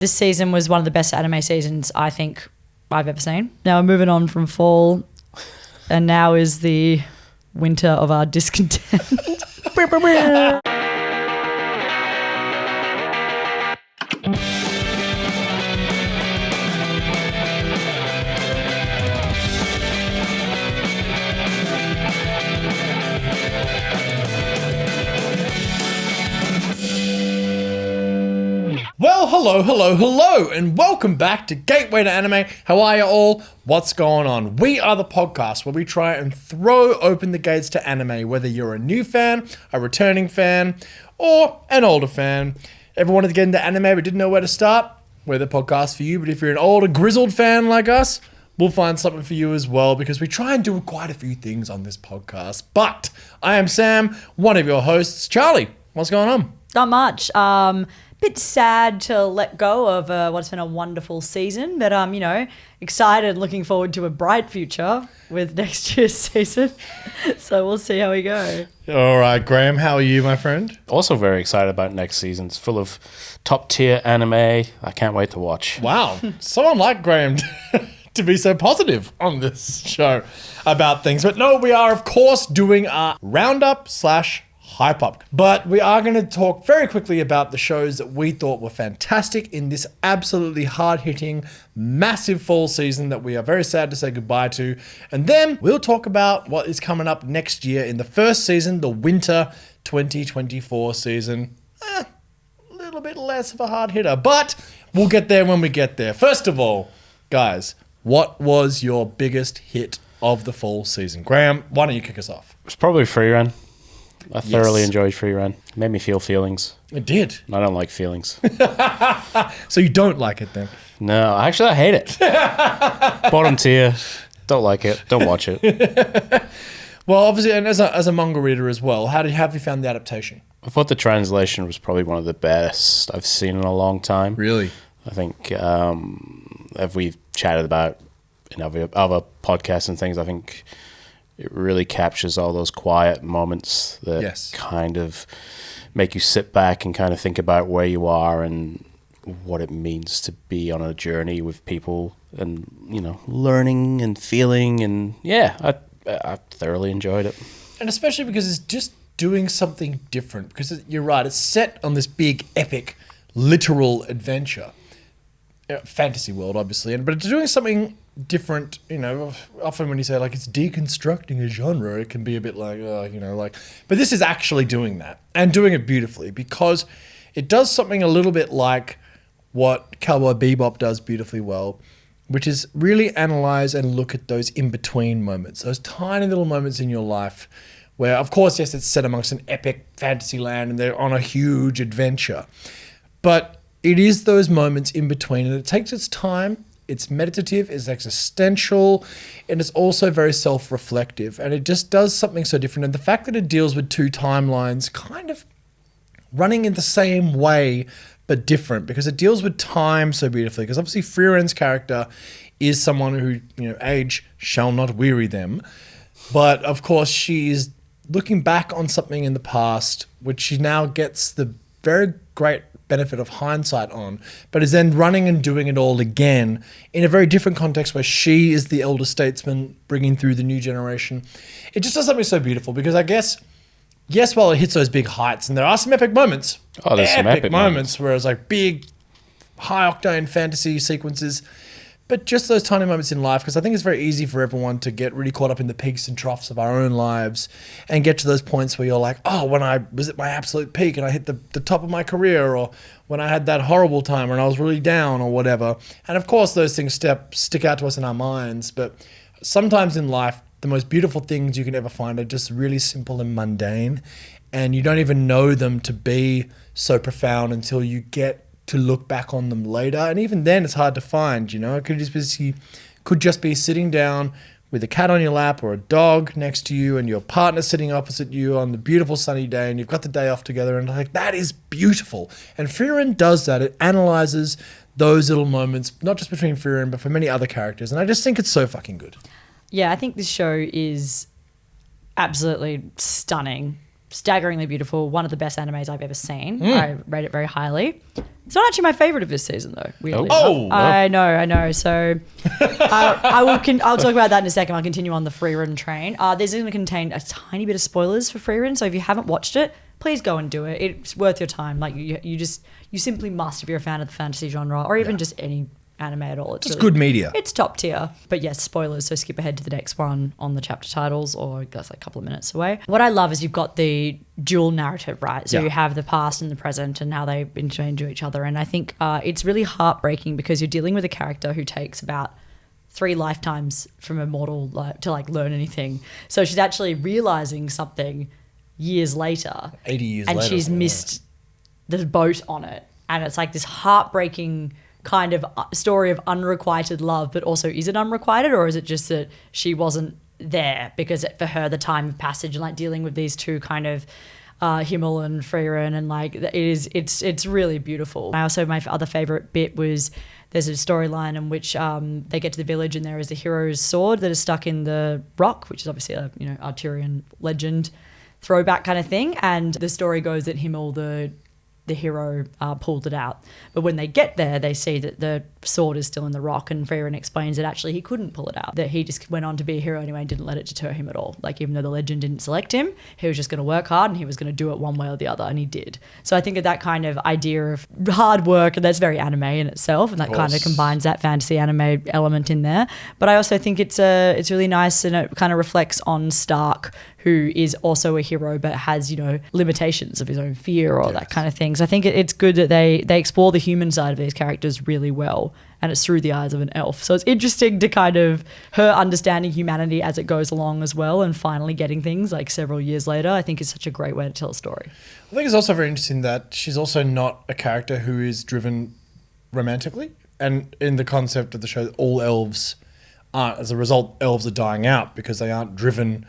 This season was one of the best anime seasons I think I've ever seen. Now we're moving on from fall, and now is the winter of our discontent. Well, hello, and welcome back to Gateway to Anime. How are you all? What's going on? We are the podcast where we try and throw open the gates to anime, whether you're a new fan, a returning fan, or an older fan. Ever wanted to get into anime but didn't know where to start? We're the podcast for you, but if you're an older, grizzled fan like us, we'll find something for you as well, because we try and do quite a few things on this podcast. But I am Sam, one of your hosts. Charlie, what's going on? Not much. Bit sad to let go of what's been a wonderful season, but excited, looking forward to a bright future with next year's season. So we'll see how we go. All right, Graham, how are you, my friend? Also very excited about next season. It's full of top tier anime. I can't wait to watch. Wow, someone like Graham to be so positive on this show about things. But no, we are of course doing our roundup / hype up. But we are going to talk very quickly about the shows that we thought were fantastic in this absolutely hard-hitting, massive fall season that we are very sad to say goodbye to. And then we'll talk about what is coming up next year in the first season, the winter 2024 season. A little bit less of a hard hitter, but we'll get there when we get there. First of all, guys, what was your biggest hit of the fall season? Graham, why don't you kick us off? It's probably Frieren. I thoroughly enjoyed Frieren. It made me feel feelings. It did. And I don't like feelings. So you don't like it then? No, actually I hate it. Bottom tier. Don't like it. Don't watch it. Well, obviously, and as a manga reader as well, have you found the adaptation? I thought the translation was probably one of the best I've seen in a long time. Really? I think, if we've chatted about in other podcasts and things, I think it really captures all those quiet moments that kind of make you sit back and kind of think about where you are and what it means to be on a journey with people and, learning and feeling. And I thoroughly enjoyed it. And especially because it's just doing something different, because you're right, it's set on this big, epic, literal adventure. Fantasy world, obviously, but it's doing something different. Often when you say like it's deconstructing a genre, it can be a bit like, but this is actually doing that and doing it beautifully, because it does something a little bit like what Cowboy Bebop does beautifully well, which is really analyze and look at those in-between moments, those tiny little moments in your life where, of course, yes, it's set amongst an epic fantasy land and they're on a huge adventure, but it is those moments in between, and it takes its time. It's meditative, it's existential, and it's also very self-reflective. And it just does something so different. And the fact that it deals with two timelines kind of running in the same way, but different, because it deals with time so beautifully. Because obviously Frieren's character is someone who, age shall not weary them. But of course she is looking back on something in the past, which she now gets the very great benefit of hindsight on, but is then running and doing it all again in a very different context where she is the elder statesman bringing through the new generation. It just does something so beautiful, because I guess, yes, while it hits those big heights, and there are some epic moments, there's some epic moments where it's like big, high-octane fantasy sequences, but just those tiny moments in life, because I think it's very easy for everyone to get really caught up in the peaks and troughs of our own lives and get to those points where you're like, oh, when I was at my absolute peak and I hit the top of my career, or when I had that horrible time when I was really down or whatever. And of course, those things stick out to us in our minds, but sometimes in life, the most beautiful things you can ever find are just really simple and mundane, and you don't even know them to be so profound until you get to look back on them later, and even then it's hard to find. It could just be sitting down with a cat on your lap or a dog next to you and your partner sitting opposite you on the beautiful sunny day, and you've got the day off together, and like, that is beautiful. And Frieren does that. It analyzes those little moments, not just between Frieren but for many other characters, and I just think it's so fucking good. Yeah, I think this show is absolutely stunning. staggeringly beautiful. One of the best animes I've ever seen. I rate it very highly. It's not actually my favorite of this season, though. Weirdly enough. I know. So I'll talk about that in a second. I'll continue on the Frieren train. This is going to contain a tiny bit of spoilers for Frieren. So if you haven't watched it, please go and do it. It's worth your time. Like you simply must if you're a fan of the fantasy genre or even just any anime at all. It's really good media. It's top tier. But yes, spoilers, so skip ahead to the next one on the chapter titles, or that's like a couple of minutes away. What I love is you've got the dual narrative, right? So you have the past and the present and how they interchange each other. And I think it's really heartbreaking because you're dealing with a character who takes about 3 lifetimes from a mortal to like learn anything. So she's actually realizing something years later. 80 years later. And she's missed the boat on it. And it's like this heartbreaking kind of story of unrequited love, but also is it unrequited or is it just that she wasn't there because for her the time of passage and like dealing with these two kind of Himmel and Frieren and like it's really beautiful. I also, my other favorite bit was there's a storyline in which they get to the village and there is a hero's sword that is stuck in the rock, which is obviously a Arthurian legend throwback kind of thing, and the story goes that Himmel, the hero, pulled it out. But when they get there, they see that the sword is still in the rock, and Frieren explains that actually he couldn't pull it out, that he just went on to be a hero anyway and didn't let it deter him at all. Like, even though the legend didn't select him, he was just going to work hard and he was going to do it one way or the other, and he did. So I think that kind of idea of hard work, and that's very anime in itself, and that kind of combines that fantasy anime element in there. But I also think it's really nice, and it kind of reflects on Stark, who is also a hero but has, limitations of his own fear or that kind of thing. So I think it's good that they explore the human side of these characters really well, and it's through the eyes of an elf. So it's interesting to kind of her understanding humanity as it goes along as well, and finally getting things like several years later, I think is such a great way to tell a story. I think it's also very interesting that she's also not a character who is driven romantically. And in the concept of the show, all elves aren't. As a result, elves are dying out because they aren't driven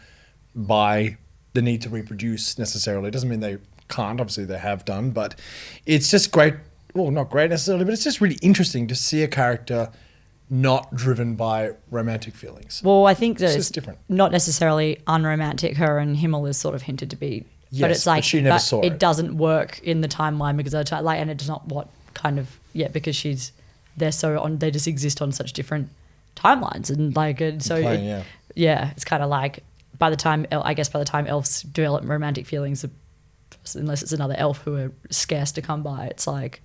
by the need to reproduce necessarily. It doesn't mean they can't, obviously they have done, but it's just great, well, not great necessarily, but it's just really interesting to see a character not driven by romantic feelings. Well, I think that it's different. Not necessarily unromantic. Her and Himmel is sort of hinted to be, yes, but it's like, but she never saw it. It doesn't work in the timeline because of the and it's not what kind of, because they just exist on such different timelines, and like, and so it's kind of like, by the time elves develop romantic feelings, unless it's another elf who are scarce to come by, it's like,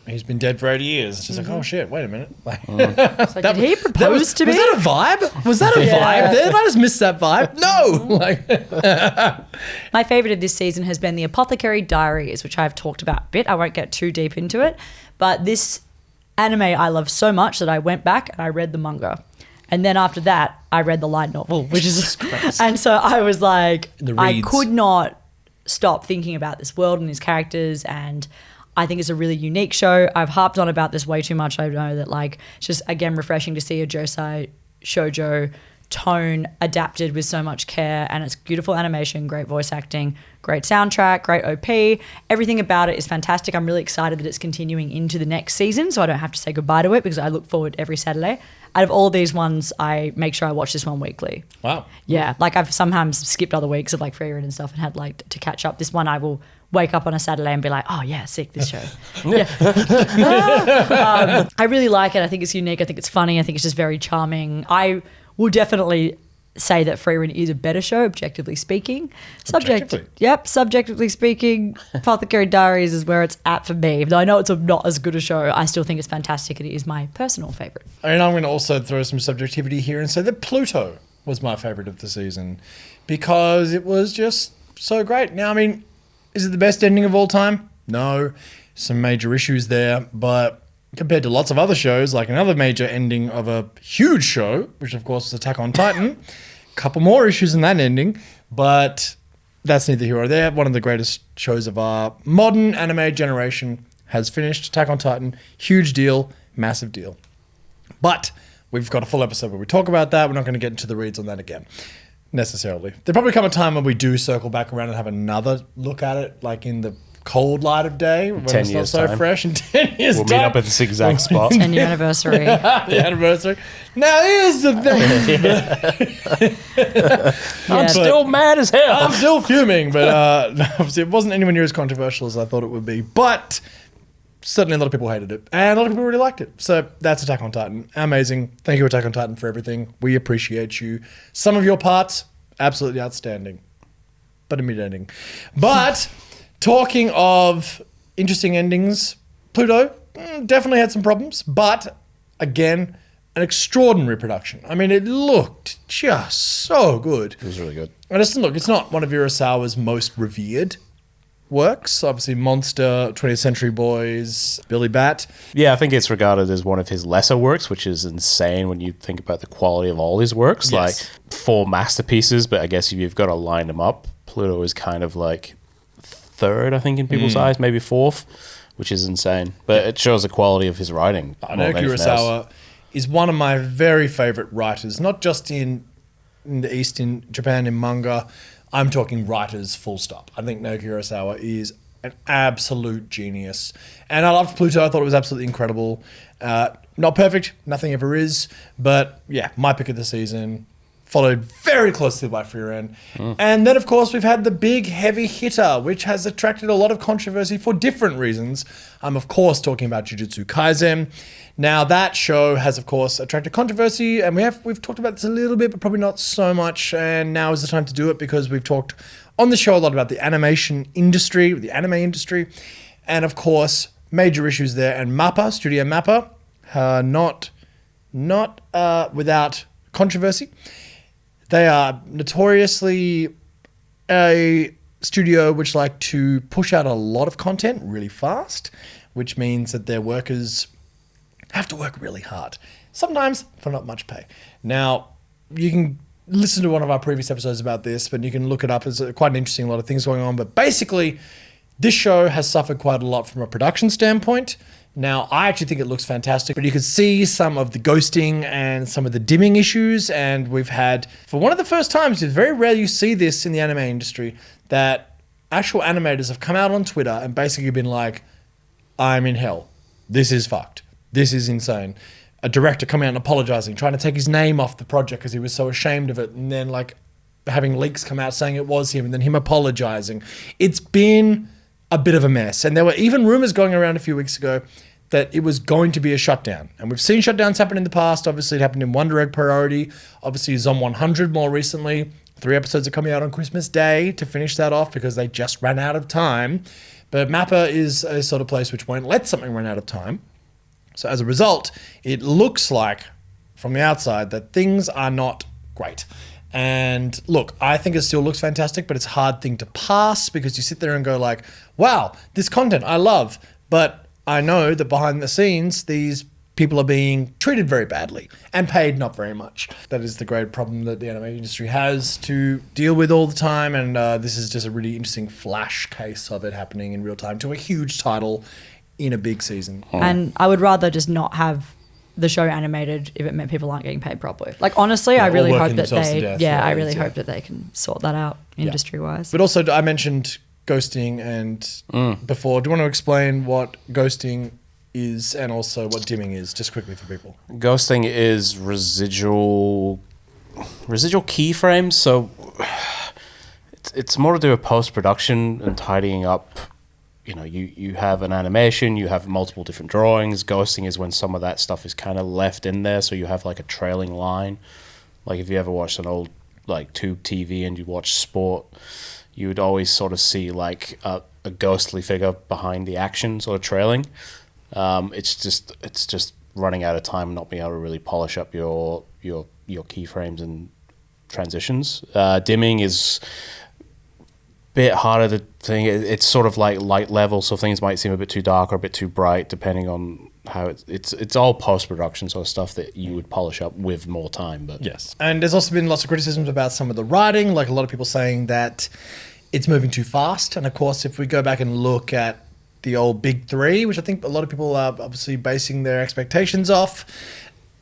he's been dead for 80 years. It's just like, oh shit, wait a minute. Like, it's like, did he propose to me? Was that a vibe? Was that a vibe there? Did I just miss that vibe? No. My favorite of this season has been the Apothecary Diaries, which I've talked about a bit. I won't get too deep into it, but this anime I love so much that I went back and I read the manga. And then after that, I read the light novel, which is, and so I was like, I could not stop thinking about this world and these characters, and I think it's a really unique show. I've harped on about this way too much. I know that, like, it's just, again, refreshing to see a josei shoujo tone adapted with so much care, and it's beautiful animation, great voice acting, great soundtrack, great OP. Everything about it is fantastic. I'm really excited that it's continuing into the next season, so I don't have to say goodbye to it because I look forward every Saturday. Out of all these ones, I make sure I watch this one weekly. Wow. Yeah, like I've sometimes skipped other weeks of like Frieren and stuff and had like to catch up. This one I will wake up on a Saturday and be like, oh yeah, sick, this show. I really like it. I think it's unique. I think it's funny. I think it's just very charming. I will definitely say that Frieren is a better show, objectively speaking. Subjectively speaking, Apothecary Diaries is where it's at for me. Though I know it's not as good a show, I still think it's fantastic. It is my personal favourite. And I'm going to also throw some subjectivity here and say that Pluto was my favourite of the season because it was just so great. Now, I mean, is it the best ending of all time? No. Some major issues there, but compared to lots of other shows, like another major ending of a huge show, which of course is Attack on Titan, a couple more issues in that ending, but that's neither here or there. One of the greatest shows of our modern anime generation has finished. Attack on Titan, huge deal, massive deal. But we've got a full episode where we talk about that. We're not going to get into the reads on that again, necessarily. There'll probably come a time when we do circle back around and have another look at it, like in the cold light of day when 10 it's not years so time. fresh. In 10 years We'll time, meet up at this exact spot. 10-year anniversary. the anniversary. Now here's the thing. I'm still mad as hell. I'm still fuming, but obviously it wasn't anywhere near as controversial as I thought it would be. But certainly a lot of people hated it, and a lot of people really liked it. So that's Attack on Titan. Amazing. Thank you, Attack on Titan, for everything. We appreciate you. Some of your parts, absolutely outstanding. But a mid-ending. But talking of interesting endings, Pluto definitely had some problems, but again, an extraordinary production. I mean, it looked just so good. It was really good. And it's not one of Urasawa's most revered works. Obviously, Monster, 20th Century Boys, Billy Bat. Yeah, I think it's regarded as one of his lesser works, which is insane when you think about the quality of all his works. Yes. Like 4 masterpieces, but I guess you've got to line them up. Pluto is kind of like 3rd, I think, in people's eyes, maybe 4th, which is insane. But it shows the quality of his writing. Naoki Urasawa is one of my very favorite writers, not just in the East, in Japan, in manga. I'm talking writers full stop. I think Naoki Urasawa is an absolute genius. And I loved Pluto. I thought it was absolutely incredible. Not perfect. Nothing ever is. But yeah, my pick of the season. Followed very closely by Frieren. And then, of course, we've had the big heavy hitter, which has attracted a lot of controversy for different reasons. I'm, of course, talking about Jujutsu Kaisen. Now, that show has, of course, attracted controversy, and we've talked about this a little bit, but probably not so much. And now is the time to do it because we've talked on the show a lot about the animation industry, the anime industry, and, of course, major issues there. And MAPPA, Studio MAPPA, not without controversy. They are notoriously a studio which like to push out a lot of content really fast, which means that their workers have to work really hard, sometimes for not much pay. Now, you can listen to one of our previous episodes about this, but you can look it up. There's quite an interesting lot of things going on. But basically, this show has suffered quite a lot from a production standpoint. Now, I actually think it looks fantastic, but you can see some of the ghosting and some of the dimming issues. And we've had, for one of the first times, it's very rare you see this in the anime industry, that actual animators have come out on Twitter and basically been like, I'm in hell. This is fucked. This is insane. A director coming out and apologizing, trying to take his name off the project because he was so ashamed of it. And then like having leaks come out saying it was him and then him apologizing. It's been a bit of a mess. And there were even rumors going around a few weeks ago that it was going to be a shutdown. And we've seen shutdowns happen in the past. Obviously, it happened in Wonder Egg Priority. Obviously, Zom 100 more recently. 3 episodes are coming out on Christmas Day to finish that off because they just ran out of time. But MAPPA is a sort of place which won't let something run out of time. So as a result, it looks like, from the outside, that things are not great. And look, I think it still looks fantastic, but it's a hard thing to pass because you sit there and go like, wow, this content I love, but I know that behind the scenes, these people are being treated very badly and paid not very much. That is the great problem that the anime industry has to deal with all the time. And this is just a really interesting flash case of it happening in real time to a huge title in a big season. And I would rather just not have the show animated if it meant people aren't getting paid properly. Like, honestly, I really hope that I really hope that they can sort that out industry-wise. But also, I mentioned ghosting and before. Do you want to explain what ghosting is and also what dimming is, just quickly for people? Ghosting is residual keyframes. So it's more to do with post-production and tidying up. You know, you have an animation, you have multiple different drawings. Ghosting is when some of that stuff is kind of left in there, so you have like a trailing line. Like if you ever watched an old like tube TV and you watch sport, you would always sort of see like a ghostly figure behind the action, sort of trailing. It's just running out of time, not being able to really polish up your keyframes and transitions. Dimming is bit harder to think. It's sort of like light level, so things might seem a bit too dark or a bit too bright depending on how it's all post-production sort of stuff that you would polish up with more time. But yes, and there's also been lots of criticisms about some of the writing, like a lot of people saying that it's moving too fast. And of course, if we go back and look at the old big three, which I think a lot of people are obviously basing their expectations off,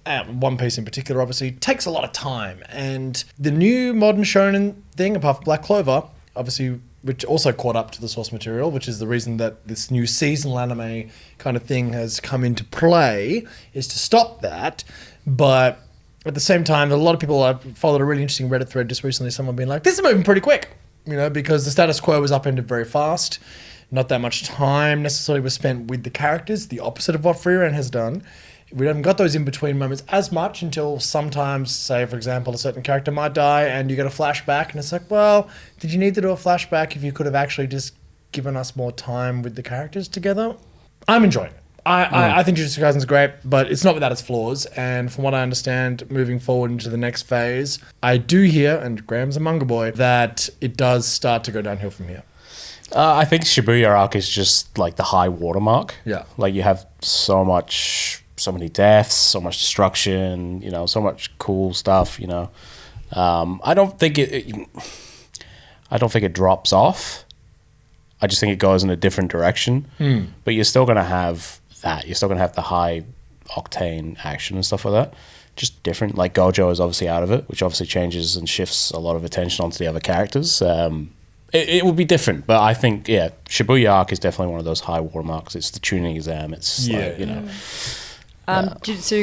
One Piece in particular obviously takes a lot of time. And the new modern shonen thing, apart from Black Clover, obviously which also caught up to the source material, which is the reason that this new seasonal anime kind of thing has come into play, is to stop that. But at the same time, a lot of people, I followed a really interesting Reddit thread just recently, someone being like, this is moving pretty quick, because the status quo was upended very fast. Not that much time necessarily was spent with the characters, the opposite of what Frieren has done. We haven't got those in-between moments as much until sometimes, say, for example, a certain character might die and you get a flashback and it's like, well, did you need to do a flashback if you could have actually just given us more time with the characters together? I'm enjoying it. I think Jujutsu Kaisen's great, but it's not without its flaws. And from what I understand, moving forward into the next phase, I do hear, and Graham's a manga boy, that it does start to go downhill from here. I think Shibuya arc is just like the high watermark. Yeah. Like you have so many deaths, so much destruction, so much cool stuff, I don't think it drops off. I just think it goes in a different direction. But you're still going to have that. You're still going to have the high octane action and stuff like that. Just different. Like Gojo is obviously out of it, which obviously changes and shifts a lot of attention onto the other characters. It would be different, but I think, Shibuya arc is definitely one of those high watermarks. It's the tuning exam. It's Jujutsu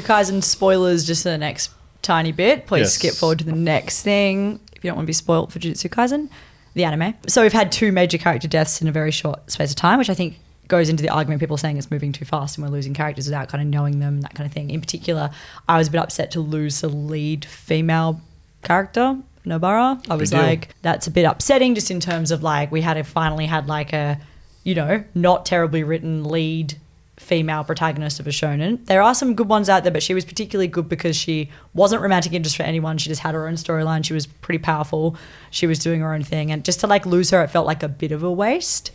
Kaisen spoilers just for the next tiny bit. Please skip forward to the next thing if you don't want to be spoiled for Jujutsu Kaisen, the anime. So we've had 2 major character deaths in a very short space of time, which I think goes into the argument people saying it's moving too fast and we're losing characters without kind of knowing them, that kind of thing. In particular, I was a bit upset to lose the lead female character, Nobara. I was like, that's a bit upsetting just in terms of like we finally had like a, not terribly written lead female protagonist of a shonen. There are some good ones out there, but she was particularly good because she wasn't romantic interest for anyone. She just had her own storyline. She was pretty powerful. She was doing her own thing. And just to like lose her, it felt like a bit of a waste.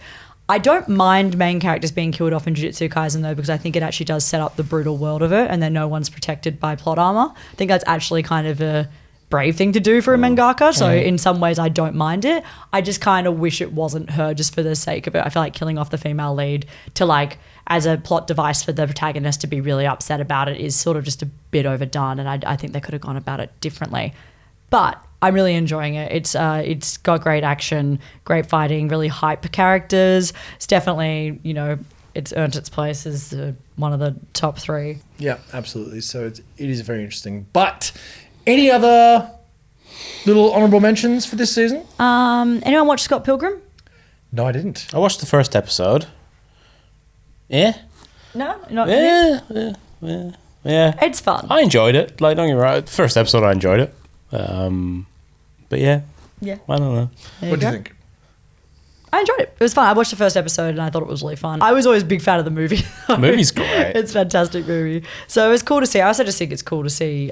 I don't mind main characters being killed off in Jujutsu Kaisen though, because I think it actually does set up the brutal world of it and then no one's protected by plot armor. I think that's actually kind of a brave thing to do for a mangaka. So in some ways I don't mind it. I just kind of wish it wasn't her just for the sake of it. I feel like killing off the female lead to like as a plot device for the protagonist to be really upset about it is sort of just a bit overdone, and I think they could have gone about it differently. But I'm really enjoying it. It's got great action, great fighting, really hype characters. It's definitely, it's earned its place as one of the top 3. Yeah, absolutely. So it is very interesting. But any other little honourable mentions for this season? Anyone watch Scott Pilgrim? No, I didn't. I watched the first episode. Yeah. No, not Yeah. It's fun. I enjoyed it. Like, don't get me wrong. The first episode, I enjoyed it. But yeah, I don't know. What do you think? I enjoyed it. It was fun. I watched the first episode and I thought it was really fun. I was always a big fan of the movie. The movie's great. It's a fantastic movie. So it was cool to see. I also just think it's cool to see,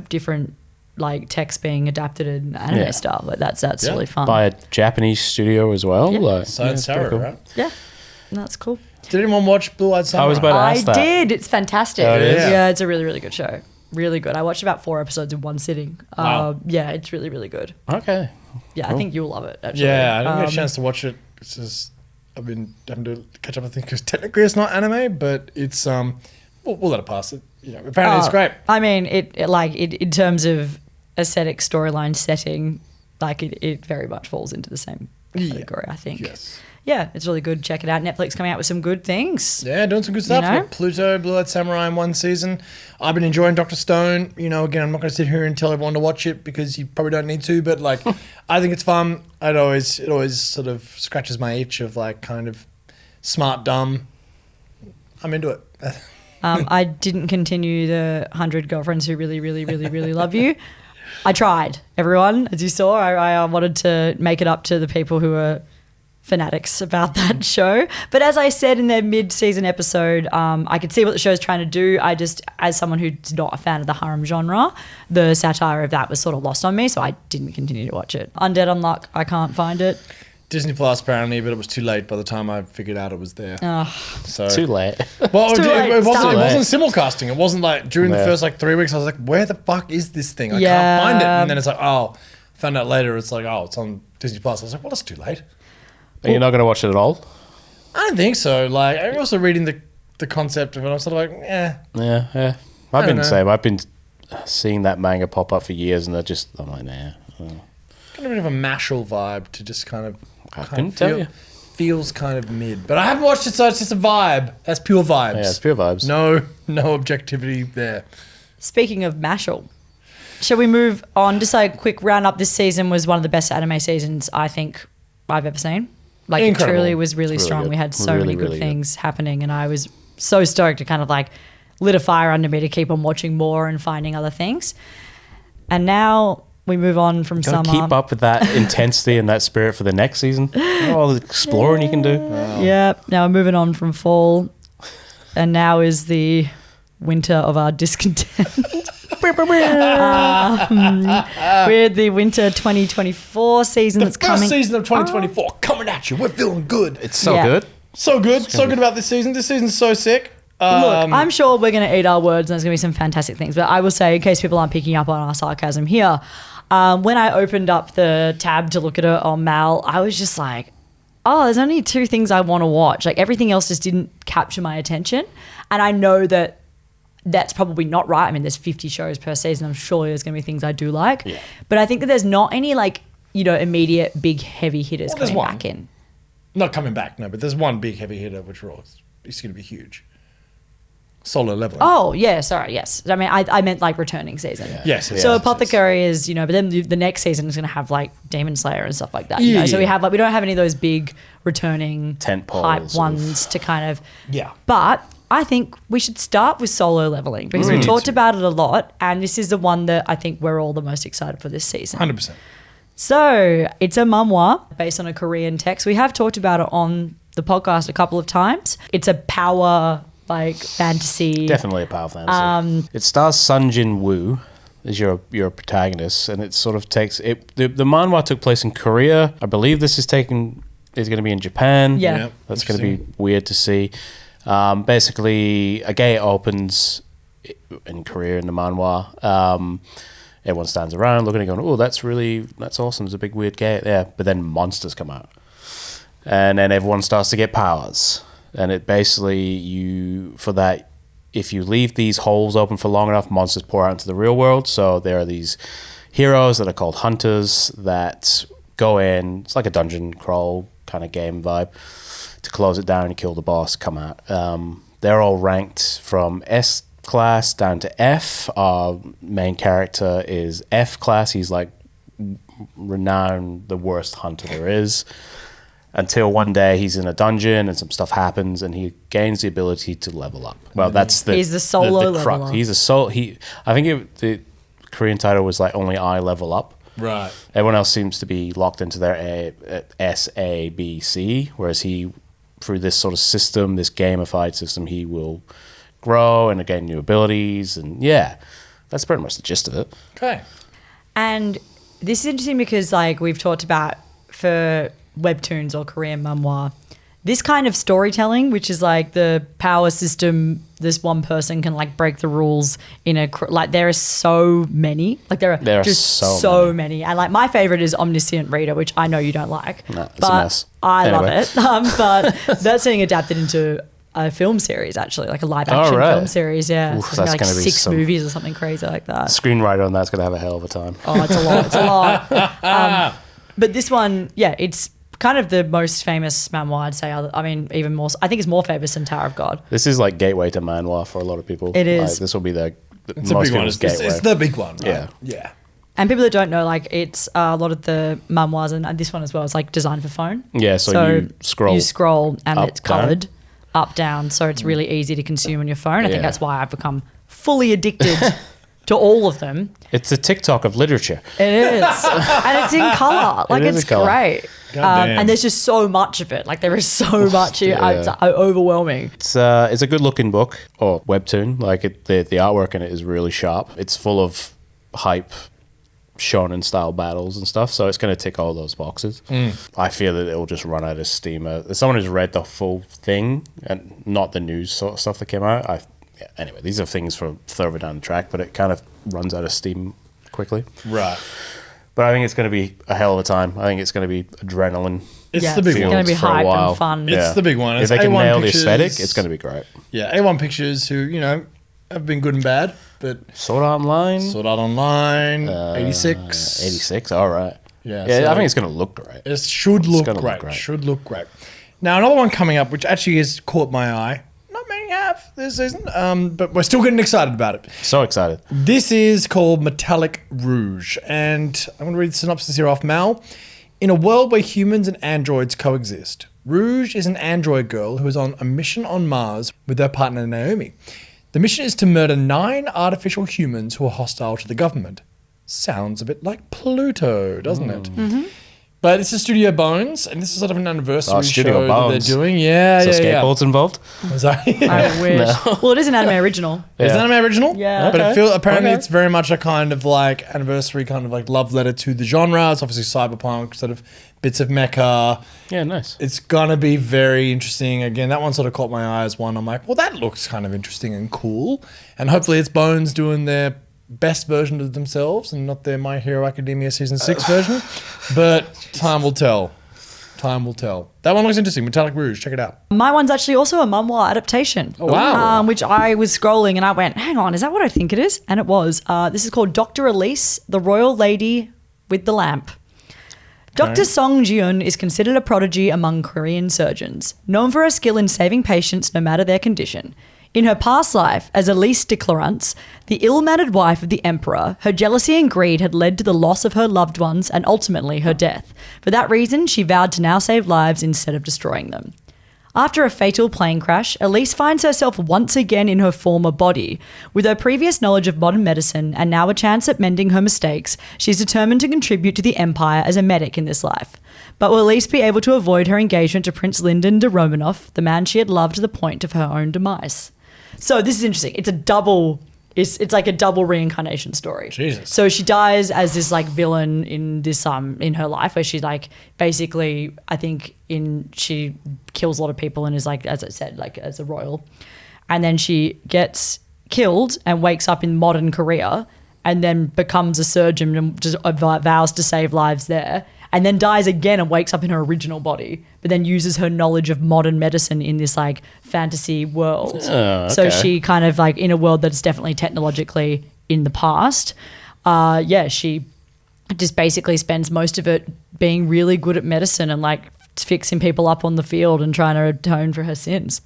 different like text being adapted in anime style. Like that's really fun. By a Japanese studio as well. Yeah. Like, Science Sarah, cool. right? Yeah, that's cool. Did anyone watch Blue Eyed Samurai? I was about to ask that. I did. It's fantastic. Oh, it is? Yeah, it's a really, really good show. Really good. I watched about 4 episodes in one sitting. Wow. Yeah, it's really, really good. Okay. Yeah, Cool. I think you'll love it, actually. Yeah, I didn't get a chance to watch it. It's just, I've been having to catch up, I think, because technically it's not anime, but it's, we'll let it pass. Apparently it's great. I mean, it in terms of aesthetic storyline setting, like it very much falls into the same category, I think. Yes. Yeah, it's really good. Check it out. Netflix coming out with some good things. Yeah, doing some good stuff. You know? Got Pluto, Blue Eyed Samurai in one season. I've been enjoying Dr. Stone. Again, I'm not going to sit here and tell everyone to watch it because you probably don't need to, but like, I think it's fun. It always sort of scratches my itch of like kind of smart, dumb. I'm into it. I didn't continue the 100 Girlfriends Who Really, Really, Really, Really Love You. I tried, everyone. As you saw, I wanted to make it up to the people who are fanatics about that show. But as I said in their mid-season episode, I could see what the show's trying to do. I just, as someone who's not a fan of the harem genre, the satire of that was sort of lost on me, so I didn't continue to watch it. Undead Unluck, I can't find it. Disney Plus apparently, but it was too late by the time I figured out it was there. So Too late. Well, It's too late. it wasn't It's simulcasting. It wasn't like during the first like 3 weeks. I was like, where the fuck is this thing? I can't find it. And then it's like, found out later. It's like, it's on Disney Plus. I was like, well, that's too late. Are you not going to watch it at all? I don't think so. Like, I'm also reading the concept of it. I'm sort of like, Yeah. I've been the same. I've been seeing that manga pop up for years, and I'm like, nah. Kind of a bit of a Mashle vibe to just kind of I couldn't tell you. Feels kind of mid. But I haven't watched it, so it's just a vibe. That's pure vibes. Yeah, it's pure vibes. No objectivity there. Speaking of Mashle, shall we move on? Just like a quick roundup. This season was one of the best anime seasons I think I've ever seen. Like Incredible. it truly was really strong. good. We had so Really, many good really things happening, and I was so stoked to kind of like lit a fire under me to keep on watching more and finding other things. And now we move on from Gotta summer. keep up with that intensity and that spirit for the next season. All the exploring you can do. Yeah. Now we're moving on from fall, and now is the winter of our discontent. We're the winter 2024 season that's First coming. season of 2024 coming at you. We're feeling good. It's so Yeah. good. So good. So good about this season. This season's so sick. Look, I'm sure we're going to eat our words and there's going to be some fantastic things. But I will say, in case people aren't picking up on our sarcasm here, when I opened up the tab to look at it on Mal, I was just like, oh, there's only 2 things I want to watch. Like everything else just didn't capture my attention. And I know that that's probably not right. I mean, there's 50 shows per season. I'm sure there's going to be things I do like. Yeah. But I think that there's not any like, immediate big heavy hitters Well, there's coming one. back in. Not coming back, no, but there's one big heavy hitter, which is going to be huge. Solo leveling. Oh, yeah, sorry, yes. I mean, I meant like returning season. Yes. So Apothecary is, but then the next season is going to have like Demon Slayer and stuff like that. Yeah, So we yeah. have we don't have any of those big returning Tentpoles hype of- ones to kind of. Yeah. But I think we should start with solo leveling because we talked about it a lot, and this is the one that I think we're all the most excited for this season. 100%. So it's a memoir based on a Korean text. We have talked about it on the podcast a couple of times. It's a power fantasy. Definitely a power fantasy. It stars Sun Jin Woo as your protagonist, and it sort of takes it. The manhwa took place in Korea. I believe this is going to be in Japan. Yeah. Yeah. That's going to be weird to see. Basically, a gate opens in Korea in the manhwa. Everyone stands around looking and going, "Oh, that's awesome. There's a big weird gate there." But then monsters come out, and then everyone starts to get powers. And it basically, if you leave these holes open for long enough, monsters pour out into the real world. So there are these heroes that are called hunters that go in. It's like a dungeon crawl kind of game vibe. To close it down and kill the boss, come out. They're all ranked from S class down to F. Our main character is F class. He's like renowned, the worst hunter there is. Until one day he's in a dungeon and some stuff happens and he gains the ability to level up. Well, that's He's the solo crux. leveler. He's a soul. I think the Korean title was like only I level up. Right. Everyone else seems to be locked into their S, A, B, C, whereas he, through this sort of system, this gamified system, he will grow and gain new abilities. And yeah, that's pretty much the gist of it. Okay. And this is interesting because we've talked about for webtoons or Korean memoir, this kind of storytelling, which is like the power system, this one person can break the rules in there are so many. There are just so many. And my favorite is Omniscient Reader, which I know you don't like. No, it's but a mess. I Anyway. love it. But that's getting adapted into a film series, actually, like a live action right. film series. Yeah. Oof, So that's it's gonna be 6 movies or something crazy like that. Screenwriter on that's going to have a hell of a time. Oh, it's a lot. It's a lot. But this one, yeah, it's kind of the most famous memoir, I'd say. I mean, even more. I think it's more famous than Tower of God. This is like gateway to manhwa for a lot of people. It is. This will be the It's a most big one. people's gateway. It's the big one, right? Yeah. Yeah. And people that don't know, it's a lot of the memoirs and this one as well. It's designed for phone. Yeah, so you scroll. You scroll and up, it's coloured up, down. So it's really easy to consume on your phone. I think Yeah. that's why I've become fully addicted to all of them. It's the TikTok of literature. It is. And it's in colour. It is It's in colour. great. Goddamn. And there's just so much of it. There is so much. yeah. It's overwhelming. It's a good looking book or webtoon. The artwork in it is really sharp. It's full of hype, shonen style battles and stuff. So it's going to tick all those boxes. I fear that it will just run out of steam. As someone who's read the full thing and not the news sort of stuff that came out, anyway, these are things for further down the track, but it kind of runs out of steam quickly. Right. But I think it's going to be a hell of a time. I think it's going to be adrenaline. It's Yeah, the big it's one. gonna be for a hype while. and fun. It's the big one. If It's they can A1 nail the Pictures. aesthetic, it's going to be great. Yeah, A1 Pictures, who, have been good and bad, but Sword Art Online. Sword Art Online, 86. 86, all right. Yeah, Yeah, so I think it's going to look great. it should look gonna great. look great. Should look great. Now, another one coming up, which actually has caught my eye. Not many have this season, but we're still getting excited about it. So excited. This is called Metallic Rouge, and I'm going to read the synopsis here off Mal. In a world where humans and androids coexist, Rouge is an android girl who is on a mission on Mars with her partner Naomi. The mission is to murder 9 artificial humans who are hostile to the government. Sounds a bit like Pluto, doesn't it? Mm-hmm. But it's a Studio Bones, and this is sort of an anniversary show that they're doing. Yeah, so yeah, skateboards involved? I wish. Well, it is an anime original. Is it an anime original? Yeah. But Okay. apparently it's very much a kind of like anniversary, kind of like love letter to the genre. It's obviously cyberpunk, sort of bits of mecha. Yeah, nice. It's gonna be very interesting. Again, that one sort of caught my eye as one. I'm like, well, that looks kind of interesting and cool. And hopefully it's Bones doing their best version of themselves and not their My Hero Academia Season 6 version. But time will tell. Time will tell. That one looks interesting. Metallic Rouge. Check it out. My one's actually also a manhwa adaptation. Oh, wow. Which I was scrolling and I went, hang on, is that what I think it is? And it was. This is called Dr. Elise, the Royal Lady with the Lamp. Dr. Song Jiun is considered a prodigy among Korean surgeons, known for her skill in saving patients no matter their condition. In her past life, as Elise de Clarence, the ill-mannered wife of the emperor, her jealousy and greed had led to the loss of her loved ones and ultimately her death. For that reason, she vowed to now save lives instead of destroying them. After a fatal plane crash, Elise finds herself once again in her former body. With her previous knowledge of modern medicine and now a chance at mending her mistakes, she's determined to contribute to the empire as a medic in this life. But will Elise be able to avoid her engagement to Prince Lyndon de Romanov, the man she had loved to the point of her own demise? So this is interesting. It's a double. It's like a double reincarnation story. Jesus. So she dies as this like villain in this in her life, where she like basically she kills a lot of people and is like, as I said, like as a royal, and then she gets killed and wakes up in modern Korea and then becomes a surgeon and just vows to save lives there. And then dies again and wakes up in her original body, but then uses her knowledge of modern medicine in this like fantasy world. Oh, okay. So she kind of like in a world that's definitely technologically in the past. She just basically spends most of it being really good at medicine and like fixing people up on the field and trying to atone for her sins.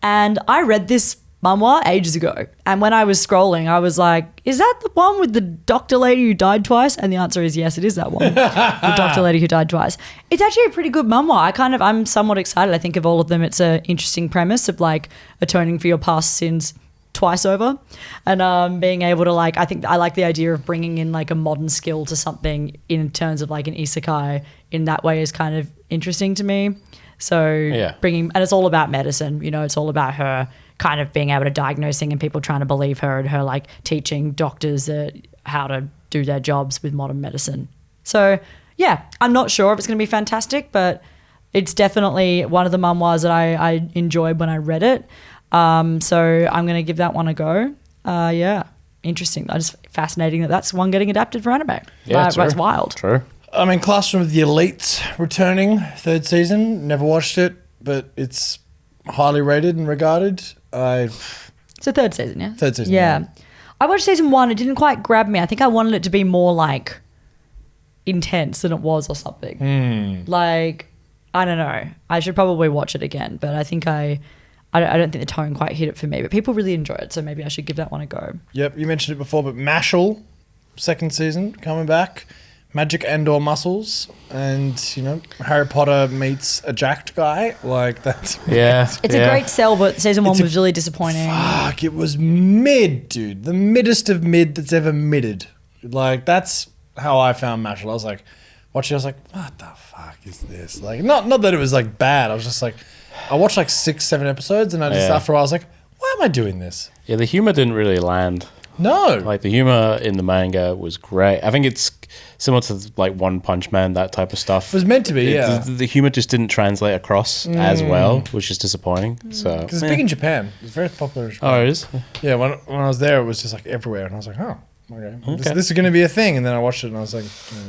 And I read this manhwa ages ago, and when I was scrolling I was like, is that the one with the doctor lady who died twice? And the answer is yes, it is that one. The doctor lady who died twice. It's actually a pretty good manhwa. I'm somewhat excited. I think of all of them, it's an interesting premise of like atoning for your past sins twice over, and being able to like, I think I like the idea of bringing in like a modern skill to something in terms of like an isekai in that way is kind of interesting to me. So and it's all about medicine, it's all about her kind of being able to diagnosing and people trying to believe her, and her like teaching doctors how to do their jobs with modern medicine. So yeah, I'm not sure if it's going to be fantastic, but it's definitely one of the manhwas that I enjoyed when I read it. So I'm going to give that one a go. Interesting. Just fascinating that that's one getting adapted for anime. Yeah, it's wild. True. I mean, Classroom of the Elites returning, 3rd season. Never watched it, but it's highly rated and regarded. It's a 3rd season, yeah? 3rd season, yeah. I watched season 1. It didn't quite grab me. I think I wanted it to be more like intense than it was or something. Like, I don't know. I should probably watch it again, but I think I don't think the tone quite hit it for me. But people really enjoy it, so maybe I should give that one a go. Yep, you mentioned it before, but Mashle, 2nd season, coming back. Magic and/or muscles, and Harry Potter meets a jacked guy. Like that's It's a great sell, but season 1 was really disappointing. Fuck, it was mid, dude. The middest of mid that's ever midded. Like that's how I found Mashle. I was like, watching. I was like, what the fuck is this? Like, not that it was like bad. I was just like, I watched like 6-7 episodes, and I just after a while I was like, why am I doing this? Yeah, the humor didn't really land. No, like the humor in the manga was great. I think it's similar to like One Punch Man, that type of stuff. It was meant to be, The humor just didn't translate across as well, which is disappointing. So because it's big in Japan, it's very popular in Japan. Oh, it is? Yeah, when I was there, it was just like everywhere, and I was like, oh. Okay. This is going to be a thing, and then I watched it and I was like,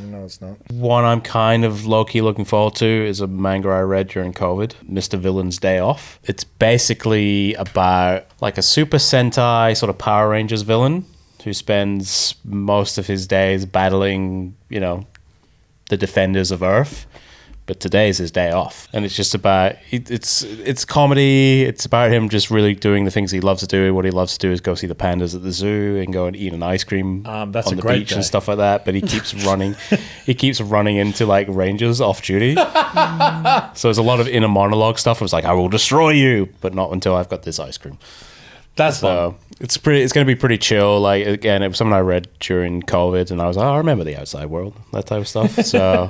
no, it's not. One I'm kind of low-key looking forward to is a manga I read during COVID, Mr. Villain's Day Off. It's basically about like a Super Sentai sort of Power Rangers villain who spends most of his days battling, the defenders of Earth. But today is his day off, and it's just about it's comedy. It's about him just really doing the things he loves to do. What he loves to do is go see the pandas at the zoo and go and eat an ice cream that's on a the great beach day. and stuff like that. But he keeps running. He keeps running into like rangers off duty. So there's a lot of inner monologue stuff. It was like, I will destroy you, but not until I've got this ice cream. That's fun. It's going to be pretty chill. Like, again, it was something I read during COVID, and I was like, I remember the outside world, that type of stuff. So.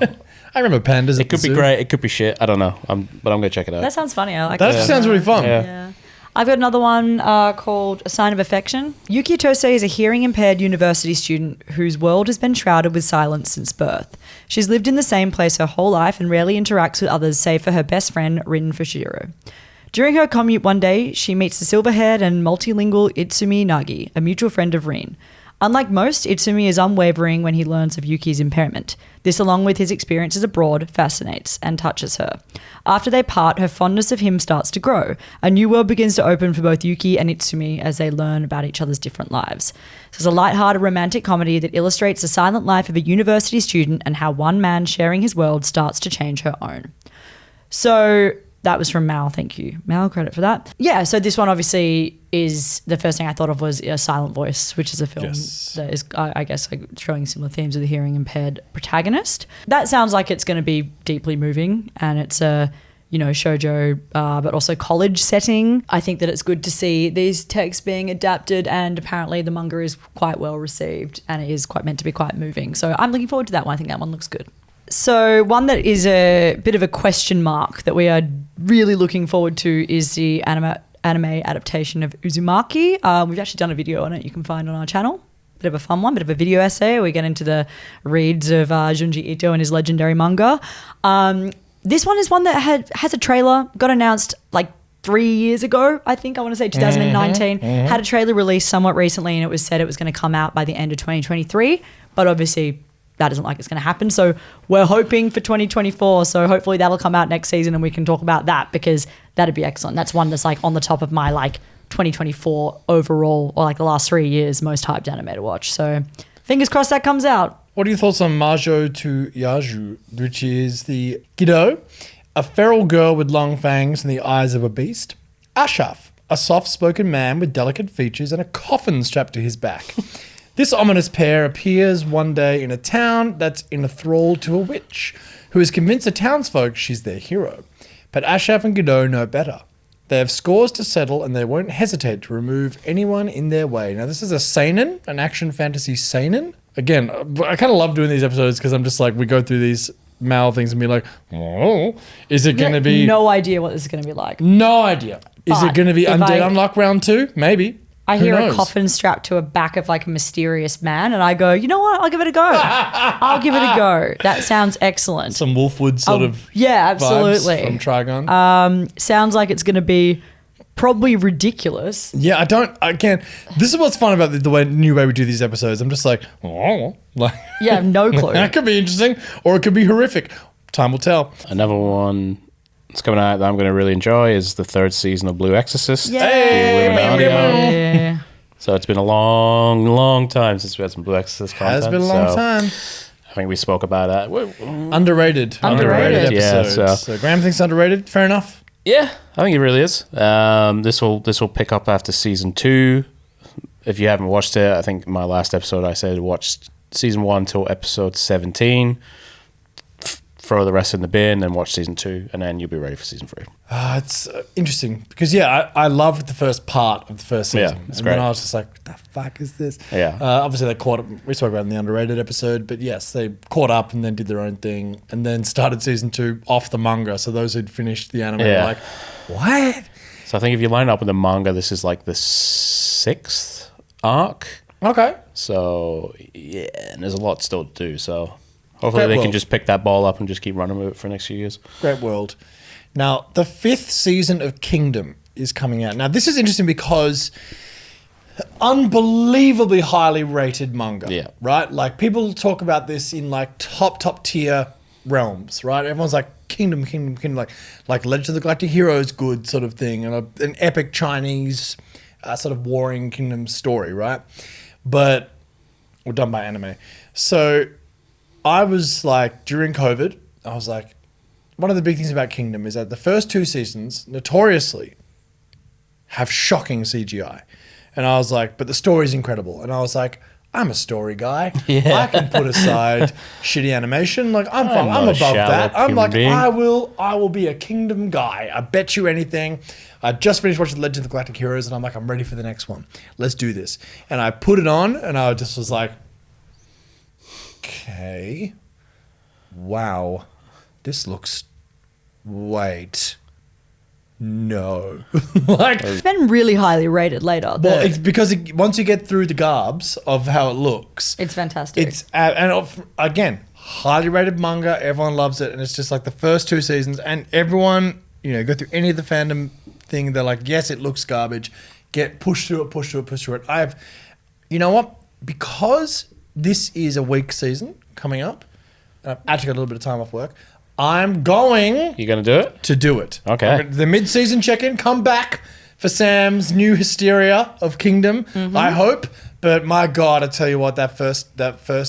I remember pandas. It could be great. It could be shit. I don't know. But I'm going to check it out. That sounds funny. I like that. That That sounds really fun. Yeah. I've got another one called A Sign of Affection. Yuki Tose is a hearing-impaired university student whose world has been shrouded with silence since birth. She's lived in the same place her whole life and rarely interacts with others save for her best friend, Rin Fushiro. During her commute one day, she meets the silver-haired and multilingual Itsumi Nagi, a mutual friend of Rin. Unlike most, Itsumi is unwavering when he learns of Yuki's impairment. This, along with his experiences abroad, fascinates and touches her. After they part, her fondness of him starts to grow. A new world begins to open for both Yuki and Itsumi as they learn about each other's different lives. This is a light-hearted romantic comedy that illustrates the silent life of a university student and how one man sharing his world starts to change her own. So that was from Mal. Thank you, Mal. Credit for that. Yeah, so this one obviously is the first thing I thought of was A Silent Voice, which is a film that is, I guess, like showing similar themes with a hearing impaired protagonist. That sounds like it's going to be deeply moving, and it's a shoujo, but also college setting. I think that it's good to see these texts being adapted, and apparently the manga is quite well received, and it is quite meant to be quite moving. So I'm looking forward to that one. I think that one looks good. So one that is a bit of a question mark that we are really looking forward to is the anime adaptation of Uzumaki. We've actually done a video on it you can find on our channel. Bit of a fun one, bit of a video essay. We get into the reads of Junji Ito and his legendary manga. This one is one that has a trailer, got announced like 3 years ago, I think. I want to say 2019. Had a trailer released somewhat recently, and it was said it was going to come out by the end of 2023. But obviously that isn't like it's going to happen. So we're hoping for 2024. So hopefully that'll come out next season and we can talk about that, because that'd be excellent. That's one that's like on the top of my like 2024 overall, or like the last 3 years most hyped anime to watch. So fingers crossed that comes out. What are your thoughts on Majo to Yajuu, which is the Gido, a feral girl with long fangs and the eyes of a beast? Ashaf, a soft-spoken man with delicate features and a coffin strapped to his back. This ominous pair appears one day in a town that's in a thrall to a witch, who has convinced the townsfolk she's their hero. But Ashaf and Gido know better. They have scores to settle, and they won't hesitate to remove anyone in their way. Now, this is a seinen, an action fantasy seinen. Again, I kind of love doing these episodes because I'm just like, we go through these Mal things and be like, oh, is it going to be... No idea what this is going to be like. No idea. Is it going to be Undead Unlock Round 2? Maybe. I hear a coffin strapped to a back of like a mysterious man, and I go, you know what? I'll give it a go. I'll give it a go. That sounds excellent. Some Wolfwood sort of yeah, absolutely. vibes from Trigon. Sounds like it's going to be probably ridiculous. Yeah, this is what's fun about the new way we do these episodes. I'm just like, oh. Yeah, I have no clue. That could be interesting, or it could be horrific. Time will tell. Another one that's coming out that I'm going to really enjoy is the third season of Blue Exorcist. Yeah. So it's been a long, long time since we had some Blue Exorcist content. Has been a long time. I think we spoke about that. Underrated episode. Yeah, so Graham thinks underrated. Fair enough. Yeah, I think it really is. This will pick up after season 2. If you haven't watched it, I think my last episode I said watched season 1 till episode 17. Throw the rest in the bin, then watch season 2, and then you'll be ready for season 3. It's interesting because I loved the first part of the first season, it's and great. then I was just like, what the fuck is this? Yeah. Obviously they caught up. We spoke about it in the underrated episode, but yes, they caught up and then did their own thing, and then started season 2 off the manga. So those who'd finished the anime were like, what? So I think if you line up with the manga, this is like the 6th arc. Okay. So yeah, and there's a lot still to do. So hopefully they can just pick that ball up and just keep running with it for the next few years. Great world. Now, the 5th season of Kingdom is coming out. Now, this is interesting because unbelievably highly rated manga. Yeah. Right? Like, people talk about this in, like, top tier realms, right? Everyone's like, Kingdom, like Legend of the Galactic Heroes good sort of thing, and an epic Chinese sort of warring kingdom story, right? But, done by anime. So I was like, during COVID, I was like, one of the big things about Kingdom is that the first 2 seasons notoriously have shocking CGI. And I was like, but the story's incredible. And I was like, I'm a story guy. Yeah. I can put aside shitty animation. Like I'm not above a that. shallow I'm like, human being. I will be a Kingdom guy. I bet you anything. I just finished watching Legend of the Galactic Heroes and I'm like, I'm ready for the next one. Let's do this. And I put it on and I just was like, okay. Wow. This looks... Wait. No. Like... It's been really highly rated later. Well, it's because once you get through the garbs of how it looks... It's fantastic. It's... again, highly rated manga. Everyone loves it. And it's just like the first 2 seasons. And everyone, go through any of the fandom thing. They're like, yes, it looks garbage. Push through it. You know what? Because this is a weak season coming up, and I've actually got a little bit of time off work, I'm going... You going to do it? To do it. Okay. The mid-season check-in, come back for Sam's new hysteria of Kingdom, I hope. But my God, I tell you what, that first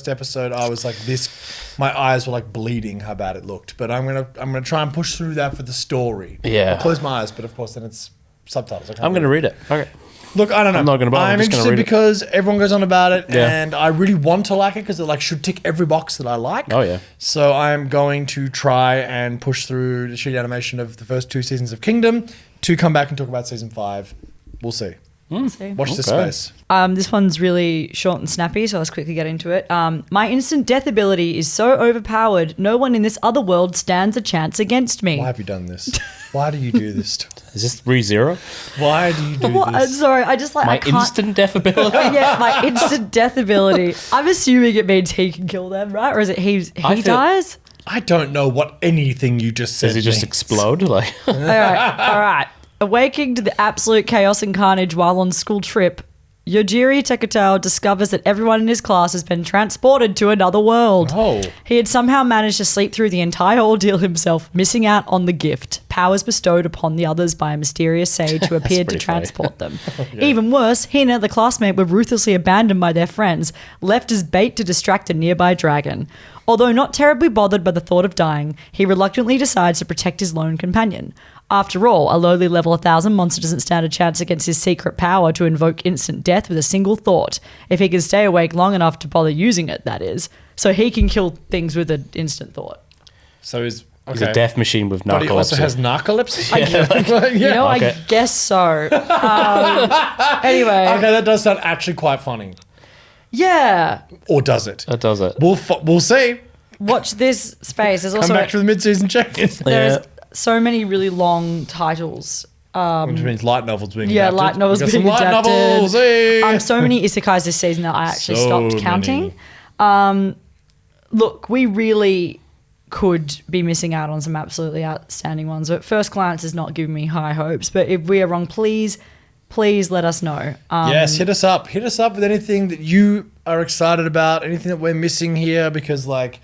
episode, I was like this... My eyes were like bleeding how bad it looked. But I'm gonna try and push through that for the story. Yeah. I'll close my eyes, but of course then it's subtitles. I'm going to read it. Okay. Look, I don't know. I'm not gonna bother. I'm I'm just gonna interested read it. because everyone goes on about it, Yeah. and I really want to like it because it like should tick every box that I like. Oh, yeah. So I'm going to try and push through the shitty animation of the first 2 seasons of Kingdom to come back and talk about season 5. We'll see. Watch this Okay. space. This one's really short and snappy, so let's quickly get into it. My instant death ability is so overpowered, no one in this other world stands a chance against me. Why have you done this? Wwhy do you do this? Is this ReZero? Why do you do What? this? Sorry, I just like My I can't. instant death ability? Yeah, my instant death ability. I'm assuming it means he can kill them, right? Or is it he I feel- dies? I don't know what anything you just said Does he just means. explode? Like, All right. Awaking to the absolute chaos and carnage while on school trip, Yojiri Tekutao discovers that everyone in his class has been transported to another world. Oh. He had somehow managed to sleep through the entire ordeal himself, missing out on the gift, powers bestowed upon the others by a mysterious sage who appeared to pretty funny. transport them. Even worse, he and another classmate were ruthlessly abandoned by their friends, left as bait to distract a nearby dragon. Although not terribly bothered by the thought of dying, he reluctantly decides to protect his lone companion. After all, a lowly level 1000 monster doesn't stand a chance against his secret power to invoke instant death with a single thought, if he can stay awake long enough to bother using it, that is. So he can kill things with an instant thought. So he's he's a death machine with narcolepsy. But he also has narcolepsy? You know, Okay. I guess so. Anyway. Okay, that does sound actually quite funny. Yeah. Or does it? That does it. We'll see. Watch this space. There's Come also back to the mid-season check-in. there's so many really long titles. Which means light novels being Yeah, adapted. light novels We've got being some light adapted. novels, hey! So many isekais this season that I actually So stopped many. counting. Look, we really could be missing out on some absolutely outstanding ones. But first glance is not giving me high hopes. But if we are wrong, please let us know. Yes, hit us up. Hit us up with anything that you are excited about, anything that we're missing here, because, like,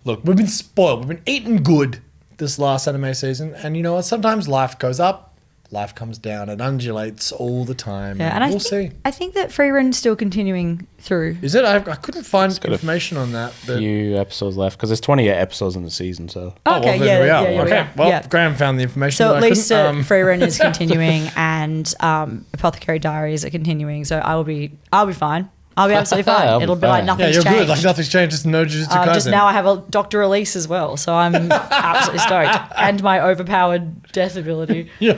look, we've been spoiled. We've been eaten good this last anime season. And you know what? Sometimes life goes up, life comes down. It undulates all the time. Yeah, and we'll see. I think that Frieren is still continuing through. Is it? I couldn't find got a information on that. But Few episodes left because there's 28 episodes in the season. So Okay, then yeah, we are. yeah, Okay, yeah. well, Yeah. Graham found the information. So that at I least couldn't. Frieren is continuing, and Apothecary Diaries are continuing. So I'll be fine. I'll be absolutely fine. I'll be It'll be like fine. nothing's Yeah, you're changed. good. Like nothing's changed. Just no Jujutsu Kaisen. Just now I have a Dr. Elise as well, so I'm absolutely stoked. And my overpowered death ability. Yeah.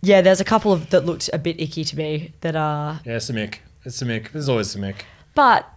Yeah, there's a couple of that looked a bit icky to me that are, Yeah, it's a mick. It's a mick. There's always a mick. but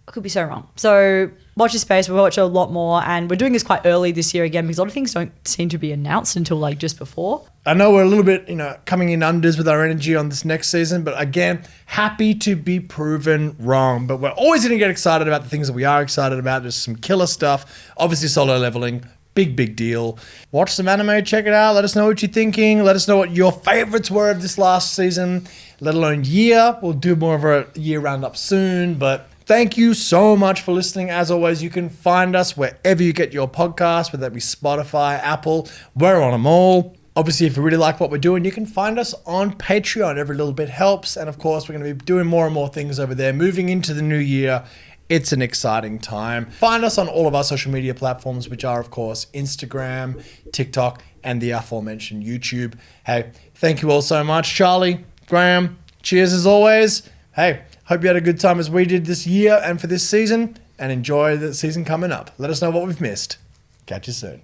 I could be so wrong. So watch your space. We'll watch a lot more, and we're doing this quite early this year again because a lot of things don't seem to be announced until like just before. I know we're a little bit, coming in unders with our energy on this next season, but again, happy to be proven wrong. But we're always going to get excited about the things that we are excited about. There's some killer stuff. Obviously, solo leveling. Big deal. Watch some anime, check it out. Let us know what you're thinking. Let us know what your favorites were of this last season, let alone year. We'll do more of a year roundup soon, but thank you so much for listening. As always, you can find us wherever you get your podcasts, whether that be Spotify, Apple. We're on them all. Obviously, if you really like what we're doing, you can find us on Patreon. Every little bit helps. And of course, we're going to be doing more and more things over there. Moving into the new year, It's an exciting time. Find us on all of our social media platforms, which are, of course, Instagram, TikTok, and the aforementioned YouTube. Hey, thank you all so much. Charlie, Graham, cheers as always. Hey, hope you had a good time as we did this year and for this season, and enjoy the season coming up. Let us know what we've missed. Catch you soon.